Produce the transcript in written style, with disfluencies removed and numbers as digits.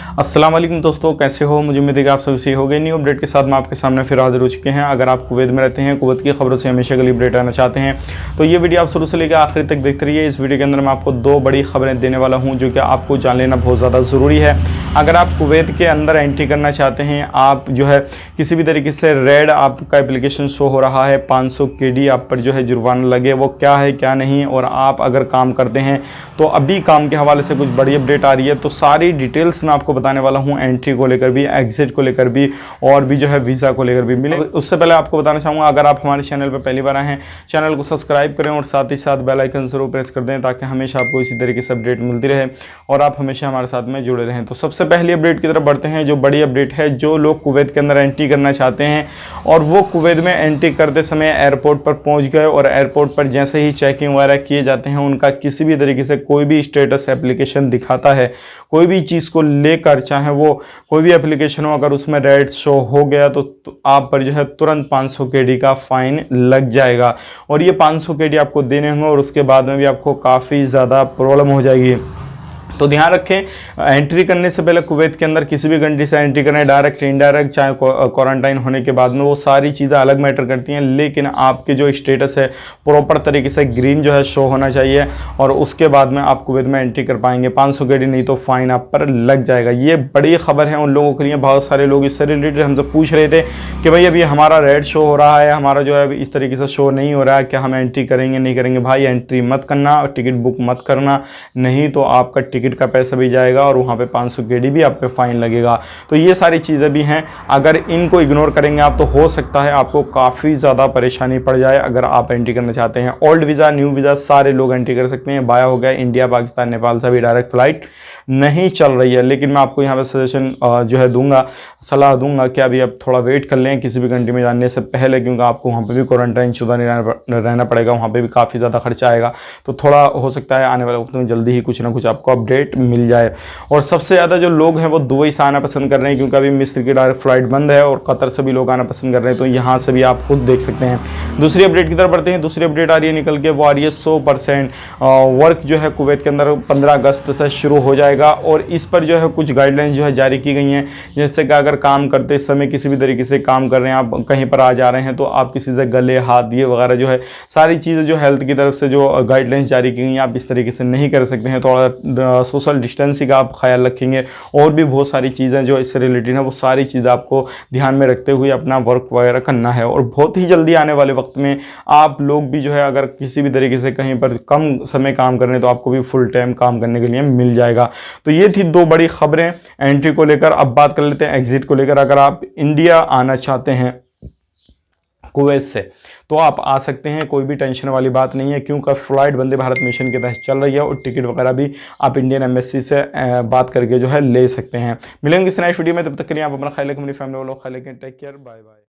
अस्सलाम वालेकुम दोस्तों, कैसे हो? मुझे उम्मीद है कि आप सभी सही हो गए। न्यू अपडेट के साथ मैं आपके सामने फिर हाजिर हो चुके हैं। अगर आप कुवैत में रहते हैं, कुवैत की खबरों से हमेशा के लिए अपडेट आना चाहते हैं तो ये वीडियो आप शुरू से लेकर आखिर तक देखते रहिए। इस वीडियो के अंदर मैं आपको दो बड़ी खबरें देने वाला हूँ जो कि आपको जान लेना बहुत ज़्यादा ज़रूरी है। अगर आप कुवैत के अंदर एंट्री करना चाहते हैं, आप जो है किसी भी तरीके से रेड आपका एप्लीकेशन शो हो रहा है, 500 KD आप पर जो है जुर्माना लगे, वो क्या है क्या नहीं, और आप अगर काम करते हैं तो अभी काम के हवाले से कुछ बड़ी अपडेट आ रही है। तो सारी डिटेल्स मैं आपको बताने वाला हूँ, एंट्री को लेकर भी, एग्जिट को लेकर भी, और भी जो है वीज़ा को लेकर भी मिले। उससे पहले आपको बताना चाहूँगा, अगर आप हमारे चैनल पर पहली बार आए हैं, चैनल को सब्सक्राइब करें और साथ ही साथ बेल आइकन जरूर प्रेस कर दें ताकि हमेशा आपको इसी तरीके से अपडेट मिलती रहे और आप हमेशा हमारे साथ में जुड़े रहें। तो सबसे पहली अपडेट की तरफ बढ़ते हैं। जो बड़ी अपडेट है, जो लोग कुवैत के अंदर एंट्री करना चाहते हैं और वो कुवैत में एंट्री करते समय एयरपोर्ट पर पहुंच गए और एयरपोर्ट पर जैसे ही चेकिंग वगैरह किए जाते हैं, उनका किसी भी तरीके से कोई भी स्टेटस एप्लीकेशन दिखाता है, कोई भी चीज़ को लेकर, चाहे वो कोई भी एप्लीकेशन हो, अगर उसमें रेड शो हो गया तो आप पर जो है तुरंत 500 KD का फाइन लग जाएगा। और ये 500 KD आपको देने होंगे और उसके बाद में भी आपको काफ़ी ज़्यादा प्रॉब्लम हो जाएगी। तो ध्यान रखें, एंट्री करने से पहले कुवैत के अंदर किसी भी कंट्री से एंट्री करें, डायरेक्ट इनडायरेक्ट, चाहे क्वारंटाइन होने के बाद में, वो सारी चीज़ें अलग मैटर करती हैं, लेकिन आपके जो स्टेटस है प्रॉपर तरीके से ग्रीन जो है शो होना चाहिए और उसके बाद में आप कुवैत में एंट्री कर पाएंगे। 500 KD नहीं तो फाइन आप पर लग जाएगा। ये बड़ी खबर है उन लोगों के लिए। बहुत सारे लोग इससे रिलेटेड हमसे पूछ रहे थे कि भाई अभी हमारा रेड शो हो रहा है, हमारा जो है इस तरीके से शो नहीं हो रहा है, क्या हम एंट्री करेंगे नहीं करेंगे? भाई एंट्री मत करना, टिकट बुक मत करना, नहीं तो आपका टिकट का पैसा भी जाएगा और वहाँ पे 500 KD भी आप पे फाइन लगेगा। तो ये सारी चीज़ें भी हैं, अगर इनको इग्नोर करेंगे आप तो हो सकता है आपको काफ़ी ज़्यादा परेशानी पड़ जाए। अगर आप एंट्री करना चाहते हैं, ओल्ड वीज़ा न्यू वीज़ा सारे लोग एंट्री कर सकते हैं। बाया हो गया, इंडिया पाकिस्तान नेपाल से भी डायरेक्ट फ़्लाइट नहीं चल रही है, लेकिन मैं आपको यहाँ पे सजेशन जो है दूंगा, सलाह दूंगा कि अभी आप थोड़ा वेट कर लें किसी भी कंट्री में जाने से पहले, क्योंकि आपको वहाँ पे भी क्वारंटाइन शुदा नहीं रहना पड़ेगा, वहाँ पे भी काफ़ी ज़्यादा खर्चा आएगा। तो थोड़ा हो सकता है आने वाले वक्त में जल्दी ही कुछ ना कुछ आपको अपडेट मिल जाए। और सबसे ज़्यादा जो लोग हैं वो दुबई से आना पसंद कर रहे हैं, क्योंकि अभी मिस्र की डायरेक्ट फ्लाइट बंद है और कतर से भी लोग आना पसंद कर रहे हैं। तो यहाँ से भी आप खुद देख सकते हैं। दूसरी अपडेट की तरफ बढ़ते हैं। दूसरी अपडेट आ रही है निकल के, वो आ रही है 100% वर्क जो है कुवैत के अंदर 15 अगस्त से शुरू हो जाएगा और इस पर जो है कुछ गाइडलाइंस जो है जारी की गई हैं। जैसे कि अगर काम करते समय किसी भी तरीके से काम कर रहे हैं, आप कहीं पर आ जा रहे हैं, तो आप किसी से गले हाथ ये वगैरह जो है सारी चीज़ें जो हेल्थ की तरफ से जो गाइडलाइंस जारी की गई हैं, आप इस तरीके से नहीं कर सकते हैं। थोड़ा सोशल डिस्टेंसिंग का आप ख्याल रखेंगे और भी बहुत सारी चीज़ें जो इससे रिलेटेड है, वो सारी चीज़ें आपको ध्यान में रखते हुए अपना वर्क वगैरह करना है। और बहुत ही जल्दी आने वाले वक्त में आप लोग भी जो है अगर किसी भी तरीके से कहीं पर कम समय काम कर रहे हैं तो आपको भी फुल टाइम काम करने के लिए मिल जाएगा। तो ये थी दो बड़ी खबरें एंट्री को लेकर। अब बात कर लेते हैं एग्जिट को लेकर। अगर आप इंडिया आना चाहते हैं कुवैत से तो आप आ सकते हैं, कोई भी टेंशन वाली बात नहीं है, क्योंकि फ्लाइट वंदे भारत मिशन के तहत चल रही है और टिकट वगैरह भी आप इंडियन एम्बेसी से बात करके जो है ले सकते हैं। मिलेंगे इस नेक्स्ट वीडियो में, तब तक के लिए आप अपना ख्याल रखें, अपनी फैमिली वालों ख्याल रखें। Take care, bye bye.